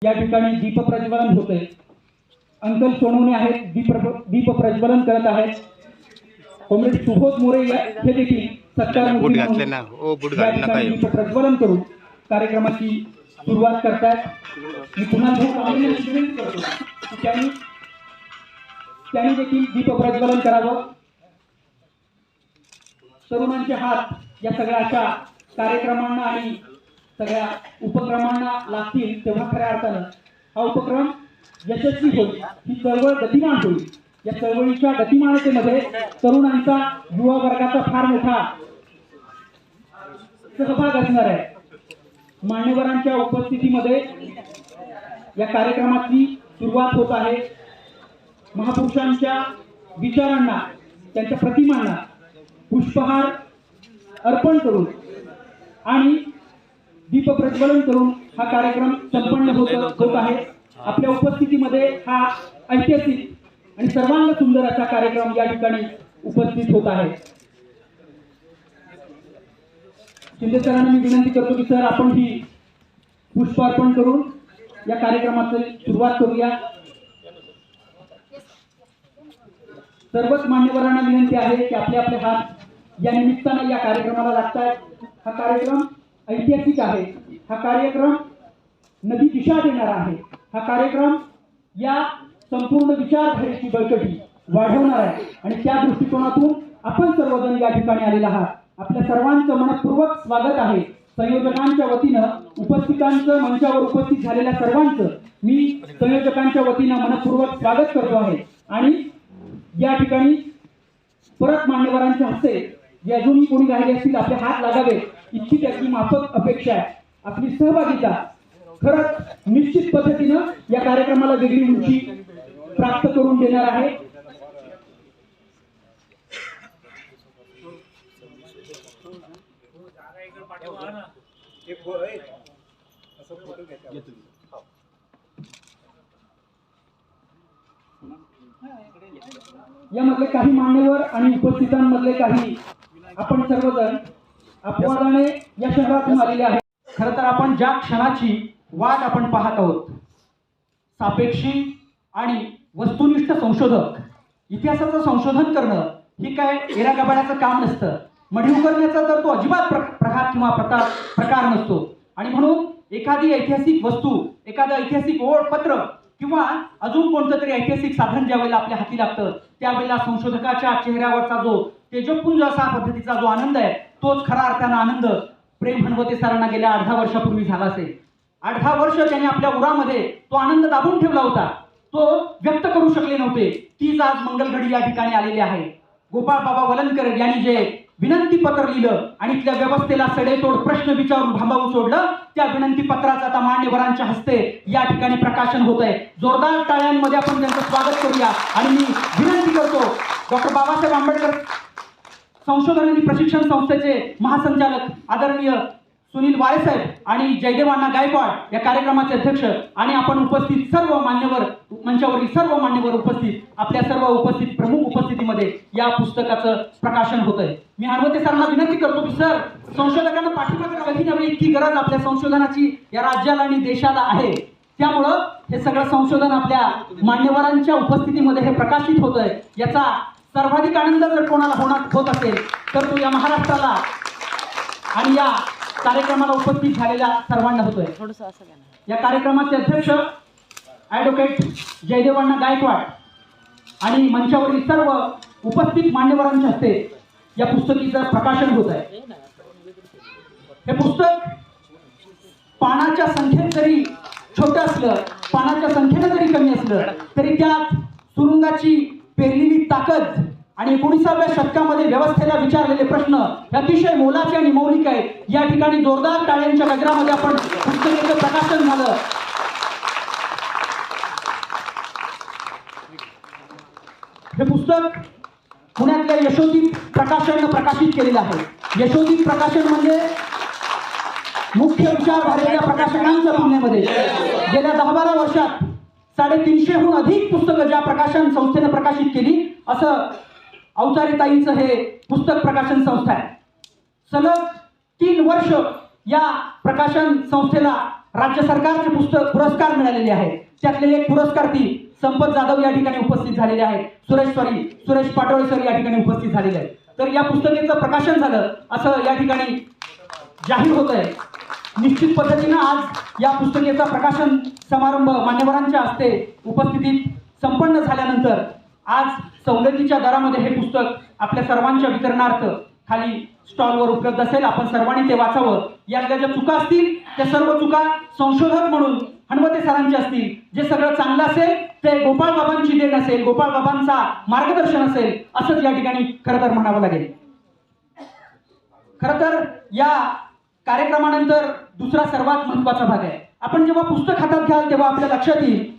या ठिकाणी दीप प्रज्वलन होते। अंकल सोनवणे आहेत, दीप प्रज्वलन करत आहेत। कॉम्रेड सुबोध मोरे हे देखील सत्कार बूट घातले ना, ओ बूट घालू नका, दीप प्रज्वलन करून कार्यक्रमाची सुरुवात करतात। मी पुन्हा विनंती करतो की त्यांनी देखील दीप प्रज्वलन करावं। तरुणांचे हात या सगळ्या अशा कार्यक्रमांना आणि सगळ्या उपक्रमांना लागतील तेव्हा खऱ्या अर्थानं हा उपक्रम यशस्वी होईल, ही चळवळ गतिमान होईल। या चळवळीच्या गतिमानतेमध्ये तरुणांचा, युवा वर्गाचा फार मोठा सहभाग असणार आहे। मान्यवरांच्या उपस्थितीमध्ये या कार्यक्रमाची सुरुवात होत आहे। महापुरुषांच्या विचारांना, त्यांच्या प्रतिमांना पुष्पहार अर्पण करून आणि दीप प्रज्वलन करून हा कार्यक्रम संपन्न होत आहे। आपल्या उपस्थितीमध्ये हा ऐतिहासिक आणि सर्वांग सुंदर असा कार्यक्रम या ठिकाणी उपस्थित होत आहे। शिंदे सरांना मी विनंती करतो की सर आपण ही पुष्पार्पण करून या कार्यक्रमाची सुरुवात करूया। सर्वच मान्यवरांना विनंती आहे की आपले आपले हात या निमित्ताने या कार्यक्रमाला लागतात। हा कार्यक्रम ऐतिहासिक आहे, हा कार्यक्रम नवी दिशा देणारा आहे, हा कार्यक्रम या संपूर्ण विचारधारेची बळकटी वाढवणार आहे आणि त्या दृष्टिकोनातून आपण सर्वजण या ठिकाणी आलेला आहात। आपल्या सर्वांचं मनपूर्वक स्वागत आहे। संयोजकांच्या वतीनं, उपस्थितांचं, मंचावर उपस्थित झालेल्या सर्वांचं मी संयोजकांच्या वतीनं मनपूर्वक स्वागत करतो आहे। आणि या ठिकाणी परत मान्यवरांच्या हस्ते जे अजूनही कोणी राहिले असतील आपले हात लागावे इतकी त्याची माफक अपेक्षा आहे। आपली सहभागिता खरंच निश्चित पद्धतीनं या कार्यक्रमाला वेगळी उंची प्राप्त करून देणार आहे। यामधले काही मान्यवर आणि उपस्थितांमधले काही आपण सर्वजण अपवादाने या शहरातून आलेले आहे। खरं तर आपण ज्या क्षणाची वाट आपण पाहत आहोत, सापेक्षी आणि वस्तुनिष्ठ संशोधक, इतिहासाचं संशोधन करणं ही काय एरागबाळ्याचं काम नसतं। मढी उघडण्याचा तर तो अजिबात प्रकार किंवा प्रकार नसतो। आणि म्हणून एखादी ऐतिहासिक वस्तू, एखादं ऐतिहासिक ओळखपत्र किंवा अजून कोणतं तरी ऐतिहासिक साधन ज्या वेळेला आपल्या हाती लागतं त्यावेळेला संशोधकाच्या चेहऱ्यावरचा जो तेजपुंज असा पद्धतीचा जो आनंद आहे तोच खरा अर्थानं आनंद प्रेम हनवते सरांना गेल्या 18 वर्षापूर्वी झाला असेल। 18 वर्ष त्यांनी आपल्या उरामध्ये तो आनंद दाबून ठेवला होता, तो व्यक्त करू शकले नव्हते। तीच आज मंगलघडी या ठिकाणी आलेली आहे। गोपाळ बाबा वलनकर यांनी जे विनंती पत्र लिहिलं आणि इथल्या व्यवस्थेला सडेतोड प्रश्न विचारून भांबावून सोडलं, त्या विनंती पत्राचं आता मान्यवरांच्या हस्ते या ठिकाणी प्रकाशन होत आहे। जोरदार टाळ्यांमध्ये आपण त्यांचं स्वागत करूया। आणि मी विनंती करतो डॉक्टर बाबासाहेब आंबेडकर संशोधन आणि प्रशिक्षण संस्थेचे महासंचालक आदरणीय सुनील वाळेसाहेब आणि जयदेवांना गायकवाड या कार्यक्रमाचे अध्यक्ष आणि आपण उपस्थित सर्व मान्यवर, मंचावरील सर्व मान्यवर उपस्थित, आपल्या सर्व उपस्थित प्रमुख उपस्थितीमध्ये या पुस्तकाचं प्रकाशन होत आहे। मी हनवते सरांना विनंती करतो की सर, संशोधकांना पाठिंबा करावा ही नव्हे, इतकी गरज आपल्या संशोधनाची या राज्याला आणि देशाला आहे। त्यामुळं हे सगळं संशोधन आपल्या मान्यवरांच्या उपस्थितीमध्ये हे प्रकाशित होत आहे। याचा सर्वाधिक आनंद जर कोणाला होत असेल तर तो या महाराष्ट्राला आणि या कार्यक्रमाला उपस्थित झालेल्या सर्वांना होतोय। या कार्यक्रमाचे अध्यक्ष ॲडव्होकेट जयदेवांना गायकवाड आणि मंचावरील सर्व उपस्थित मान्यवरांच्या हस्ते या पुस्तकाचं प्रकाशन होत आहे। हे पुस्तक पानाच्या संख्येत जरी छोटं असलं, पानाच्या संख्येनं जरी कमी असलं तरी त्यात सुरुंगाची पेरलेली ताकद आणि 19व्या शतकामध्ये व्यवस्थेला विचारलेले प्रश्न अतिशय मोलाचे आणि मौलिक आहेत। या ठिकाणी जोरदार टाळ्यांच्या गजरामध्ये आपण पुस्तकाचं प्रकाशन झालं। हे पुस्तक पुण्यातल्या यशोदीप प्रकाशननं प्रकाशित केलेलं आहे। यशोदीप प्रकाशन म्हणजे मुख्य विचारधारेच्या प्रकाशकांच्या तुलनेमध्ये गेल्या 10-12 वर्षात 350हून अधिक पुस्तकं ज्या प्रकाशन संस्थेनं प्रकाशित केली असं अवतारेताईंचं हे पुस्तक प्रकाशन संस्था आहे। सलग 3 वर्ष या प्रकाशन संस्थेला राज्य सरकारचे पुरस्कार मिळालेले आहेत. त्यातले एक पुरस्कार्थी संपत जाधव या ठिकाणी उपस्थित झालेले आहेत. सुरेश पाटोळे सर या ठिकाणी उपस्थित झालेले आहेत. तर या पुस्तकाचं प्रकाशन झालं असं या ठिकाणी जाहीर होत आहे. निश्चित पद्धतीनं आज या पुस्तकाचा प्रकाशन समारंभ मान्यवरांच्या हस्ते उपस्थितीत संपन्न झाल्यानंतर आज सवलतीच्या दरामध्ये हे पुस्तक आपल्या सर्वांच्या वितरणार्थ खाली स्टॉलवर उपलब्ध असेल. आपण सर्वांनी ते वाचावं. यातल्या ज्या चुका असतील त्या सर्व चुका संशोधक म्हणून हणवते सरांचे असतील. जे सगळं चांगलं असेल ते गोपाळ बाबांची देण असेल, गोपाळ बाबांचा मार्गदर्शन असेल असंच या ठिकाणी खरं तर म्हणावं लागेल. खरं तर या कार्यक्रमानंतर दुसरा सर्वात महत्वाचा भाग आहे. आपण जेव्हा पुस्तक हातात घ्याल तेव्हा आपल्या लक्षात येईल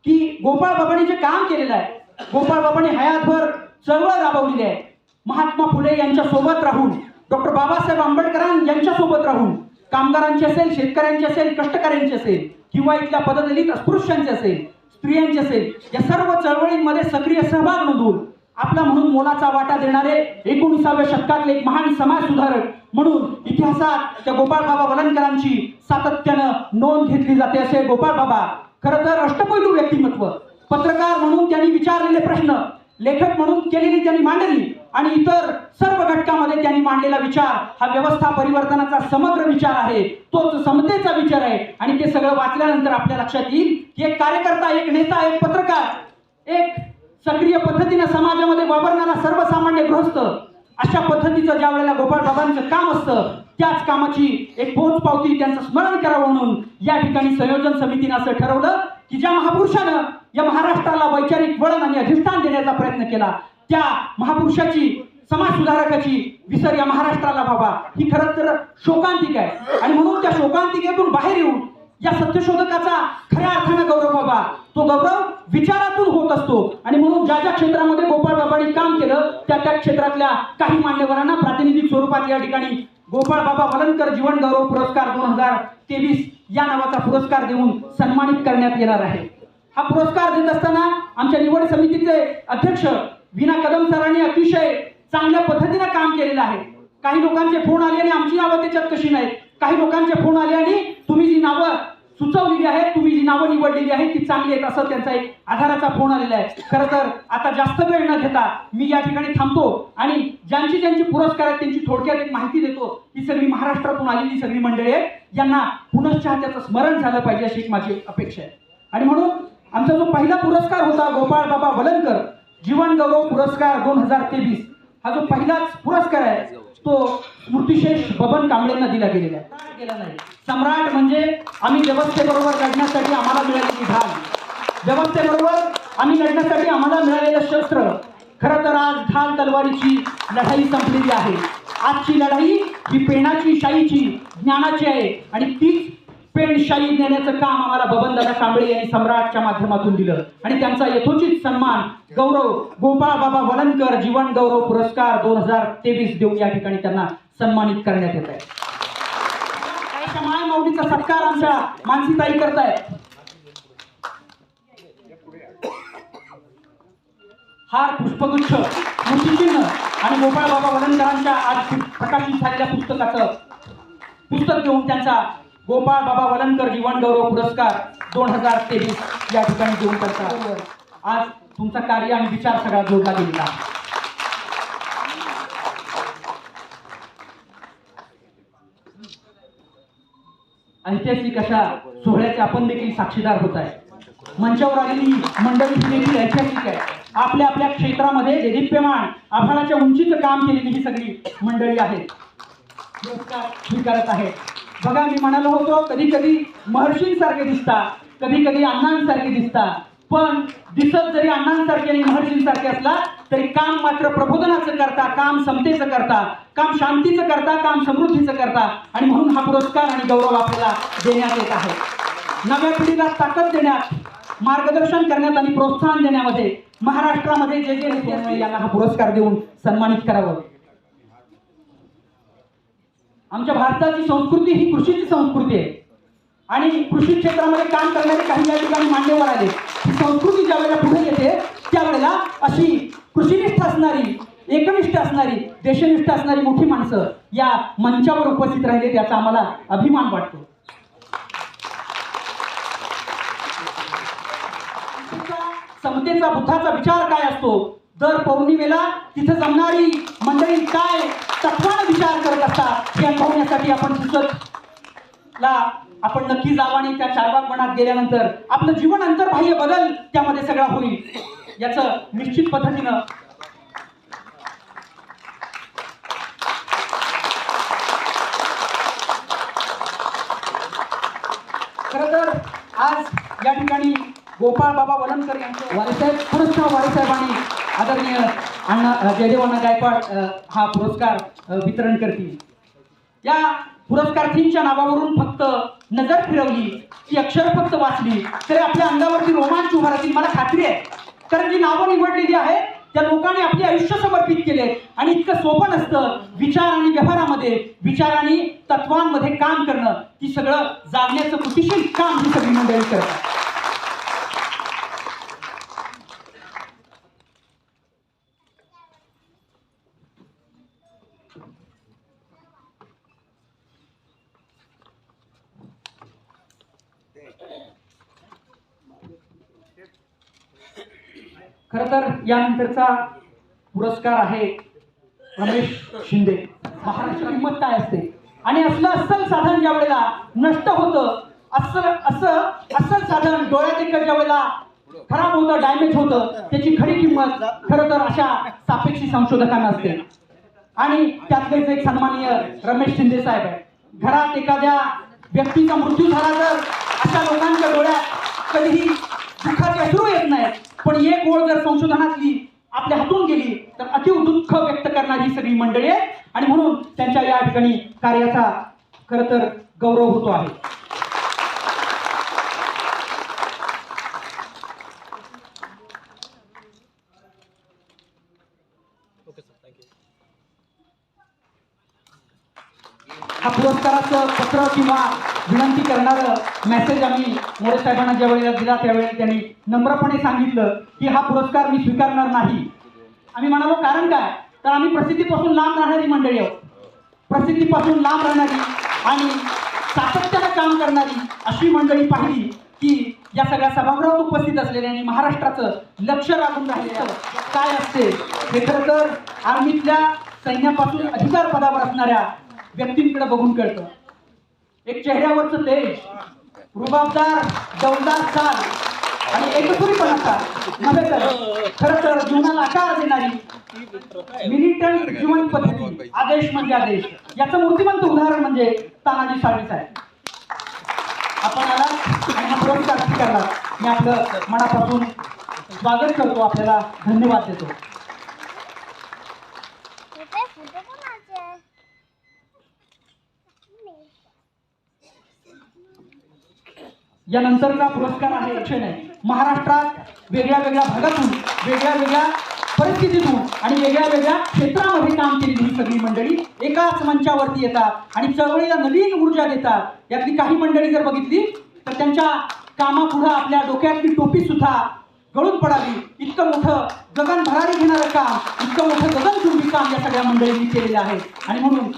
की गोपाळ बाबांनी जे काम केलेलं आहे, गोपाळ बाबांनी हयातभर चळवळ राबवलेली आहे. महात्मा फुले यांच्या सोबत राहून, डॉक्टर बाबासाहेब आंबेडकर यांच्या सोबत राहून, कामगारांचे असेल, शेतकऱ्यांचे असेल, कष्टकऱ्यांचे असेल किंवा इथल्या पददलित अस्पृश्यांचे असेल, स्त्रियांचे असेल, या सर्व चळवळींमध्ये सक्रिय सहभाग नोंदवून आपला म्हणून मोलाचा वाटा देणारे 19व्या शतकातले एक महान समाज सुधारक म्हणून इतिहासात त्या गोपाळ बाबा वलनकरांची सातत्यानं नोंद घेतली जाते. असे गोपाळ बाबा खरं तर अष्टपैलू व्यक्तिमत्व. पत्रकार म्हणून त्यांनी विचारलेले प्रश्न, लेखक म्हणून केलेली त्यांनी मांडणी आणि इतर सर्व घटकामध्ये त्यांनी मांडलेला विचार हा व्यवस्था परिवर्तनाचा समग्र विचार आहे. तोच समतेचा विचार आहे. आणि ते सगळं वाचल्यानंतर आपल्या लक्षात येईल की एक कार्यकर्ता, एक नेता, एक पत्रकार, एक सक्रिय पद्धतीने समाजामध्ये वावरणारा सर्वसामान्य गृहस्थ, अशा पद्धतीचं ज्या वेळेला गोपाळ बाबांचं काम असतं त्याच कामाची एक पोचपावती त्यांचं स्मरण करावं म्हणून या ठिकाणी संयोजन समितीने असं ठरवलं की ज्या महापुरुषानं या महाराष्ट्राला वैचारिक वळण आणि अधिष्ठान देण्याचा प्रयत्न केला त्या महापुरुषाची, समाज सुधारकाची विसर या महाराष्ट्राला व्हावा ही खरं तर शोकांतिक आहे. आणि म्हणून त्या शोकांतिकेतून बाहेर येऊन या सत्यशोधकाचा खऱ्या अर्थानं गौरव व्हावा. तो गौरव विचारातून होत असतो. आणि म्हणून ज्या ज्या क्षेत्रामध्ये गोपाळ बाबांनी काम केलं त्या त्या क्षेत्रातल्या काही मान्यवरांना प्रातिनिधिक स्वरूपात या ठिकाणी गोपाळ बाबा वलनकर जीवन गौरव पुरस्कार 2023 या नावाचा पुरस्कार देऊन सन्मानित करण्यात येणार आहे. हा पुरस्कार देत असताना आमच्या निवड समितीचे अध्यक्ष विना कदम सरांनी अतिशय चांगल्या पद्धतीने काम केलेलं आहे. काही लोकांचे फोन आले आणि आमची नावं त्याच्यात कशी नाहीत. काही लोकांचे फोन आले आणि तुम्ही जी नावं सुचवलेली आहेत, तुम्ही जी नावं निवडलेली आहेत ती चांगली आहेत असं त्यांचा एक आधाराचा फोन आलेला आहे. खरं तर आता जास्त वेळ न घेता मी या ठिकाणी थांबतो आणि ज्यांची ज्यांची पुरस्कार आहेत त्यांची थोडक्यात एक माहिती देतो. ही सगळी महाराष्ट्रातून आलेली सगळी मंडळी आहेत, यांना पुनश्च त्याचं स्मरण झालं पाहिजे अशी एक माझी अपेक्षा आहे. आणि म्हणून आमचा जो पहिला पुरस्कार होता गोपाळ बाबा वलनकर जीवन गौरव पुरस्कार 2023 हा जो पहिलाच पुरस्कार आहे तो स्मृतिशेष बबन कांबळेंना दिला गेलेला आहे. सम्राट म्हणजे आम्ही व्यवस्थेबरोबर लढण्यासाठी आम्हाला मिळालेली ढाल, व्यवस्थेबरोबर आम्ही लढण्यासाठी आम्हाला मिळालेलं शस्त्र. खरं तर आज ढाल तलवारीची लढाई संपलेली आहे. आजची लढाई ही पेनाची, शाईची, ज्ञानाची आहे. आणि तीच पेनशाही देण्याचं काम आम्हाला बबनदादा कांबळे यांनी सम्राटच्या माध्यमातून दिलं. आणि त्यांचा यथोचित सन्मान, गौरव गोपाळ बाबा वलनकर जीवन गौरव पुरस्कार 2023 देऊन या ठिकाणी त्यांना सन्मानित करण्यात येत आहे. माय माऊलीचा सत्कार आमच्या मानसीताई करतायत. हार, पुष्पगुच्छ, स्मृतिचिन्ह आणि गोपाळ बाबा वलनकरांच्या आज प्रकाशित झालेल्या पुस्तक घेऊन त्यांचा गोपाळ बाबा वलनकर जीवन गौरव पुरस्कार 2023 या ठिकाणी देऊन करतात. आज तुमचं कार्य आणि विचार सगळा जोडला गेलेला आहे. ऐतिहासिक अशा सोहळ्याचे आपण देखील साक्षीदार होत आहे. मंचावर आलेली मंडळी देखील ऐतिहासिक आहे. आपल्या आपल्या क्षेत्रामध्ये देदीप्यमान आभाळाच्या उंचीचं काम केलेली ही सगळी मंडळी आहेत, पुरस्कार स्वीकारत आहेत. बघा, मी म्हणालो होतो कधी कधी महर्षींसारखे दिसतात, कधी कधी अण्णांसारखे दिसतात, पण दिसत जरी अण्णांसारखे आणि महर्षींसारखे असला तरी काम मात्र प्रबोधनाचं करता, काम समतेचं करता, काम शांतीचं करता, काम समृद्धीचं करता. आणि म्हणून हा पुरस्कार आणि गौरव आपल्याला देण्यात येत आहे. नव्या पिढीला ताकद देण्यात, मार्गदर्शन करण्यात आणि प्रोत्साहन देण्यामध्ये महाराष्ट्रामध्ये जे जे नेते असतील यांना हा पुरस्कार देऊन सन्मानित करावं. आमच्या भारताची संस्कृती ही कृषीची संस्कृती आहे आणि कृषी क्षेत्रामध्ये काम करणारे काही या ठिकाणी मान्यवर आले. ही संस्कृती ज्या वेळेला पुढे येते त्यावेळेला अशी कृषीनिष्ठ असणारी, एकनिष्ठ असणारी, देशनिष्ठ असणारी मोठी माणसं या मंचावर उपस्थित राहिले त्याचा आम्हाला अभिमान वाटतो. समतेचा बुद्धाचा विचार काय असतो, दर पौर्णिमेला तिथं जमणारी मंडळी काय तत्वानं विचार करत असतात हे अनुभवण्यासाठी आपण पुसदला आपण नक्की जावं आणि त्या चारबाग वनात गेल्यानंतर आपलं जीवन अंतर्बाह्य बदल त्यामध्ये सगळा होईल याचं निश्चित पद्धतीनं खरं तर आज या ठिकाणी गोपाळ बाबा वलनकर यांचे वारेसाहेब पुरस्कार वारेसाहेबांनी आदरणीय अण्णा जयदेव अण्णा गायकवाड हा पुरस्कार वितरण करतील. या पुरस्कारार्थींच्या नावावरून फक्त नजर फिरवली की अक्षर फक्त वाचली तरी आपल्या अंगावरती रोमांच उभा राहतील मला खात्री आहे. कारण जी नावं निवडलेली आहे त्या लोकांनी आपले आयुष्य समर्पित केले आणि इतकं सोपं नसतं विचार आणि व्यवहारामध्ये विचार आणि तत्वांमध्ये काम करणं ती सगळं जागण्याचं कृतिशील काम ही सगळी मंडळी करतात. खर तर यानंतरचा पुरस्कार आहे रमेश शिंदे. महाराष्ट्र किंमत काय असते आणि असलं अस्सल साधन ज्या वेळेला नष्ट होतं अस्सल साधन डोळ्यात एकच ज्या वेळेला खराब होतं डॅमेज होतं त्याची खरी किंमत खरं तर अशा सापेक्षी संशोधकांना असते. आणि त्यातलेच एक सन्माननीय रमेश शिंदे साहेब आहे. घरात एखाद्या व्यक्तीचा मृत्यू झाला तर अशा लोकांच्या डोळ्यात कधीही दुःखाचे अश्रू येत नाहीत, पण एक ओळ जर संशोधनातली आपल्या हातून गेली तर अतीव दुःख व्यक्त करणारी ही सगळी मंडळी आहे आणि म्हणून त्यांच्या या ठिकाणी कार्याचा खरं तर गौरव होतो आहे. हा पुरस्काराचं पत्र किंवा विनंती करणारं मेसेज आम्ही मोरे साहेबांना ज्या वेळेला दिला त्यावेळी त्यांनी नम्रपणे सांगितलं की हा पुरस्कार मी स्वीकारणार नाही. आम्ही म्हणालो कारण काय तर आम्ही प्रसिद्धीपासून लांब राहणारी मंडळी आहोत. प्रसिद्धीपासून लांब राहणारी आणि सातत्यानं काम करणारी अशी मंडळी पाहिली की या सगळ्या सभागृहात उपस्थित असलेल्या आणि महाराष्ट्राचं लक्ष लागून राहिलेलं काय असते हे खरं तर आर्मीतल्या सैन्यापासून अधिकार पदावर असणाऱ्या व्यक्तींकडे बघून कळतं. एक चेहऱ्यावरचं तेज, रुबाबदार डौलदार चाल आणि एकसुरीपणाचा नव्हे तर खरं तर जीवनाला आकार देणारी मिलिटंट जीवन पद्धती आदेश म्हणजे आदेश याचं मूर्तिमंत उदाहरण म्हणजे तानाजी सावंत आहे. आपण आला आणि हा पुरस्कार स्वीकारला मी आपलं मनापासून स्वागत करतो, आपल्याला धन्यवाद देतो. यानंतरचा पुरस्कार आहे महाराष्ट्रात वेगळ्या वेगळ्या भागातून वेगळ्या वेगळ्या परिस्थितीतून आणि वेगळ्या वेगळ्या क्षेत्रामध्ये काम केलेली ही सगळी मंडळी एकाच मंचावरती येतात आणि चळवळीला नवीन ऊर्जा देतात. यातली काही मंडळी जर बघितली तर त्यांच्या कामापुढं आपल्या डोक्यातली टोपी सुद्धा गळून पडावी इतकं मोठं गगन भरारी घेणारं काम इतकं मोठं गगनचुंबी काम या सगळ्या मंडळींनी केलेलं आहे आणि म्हणून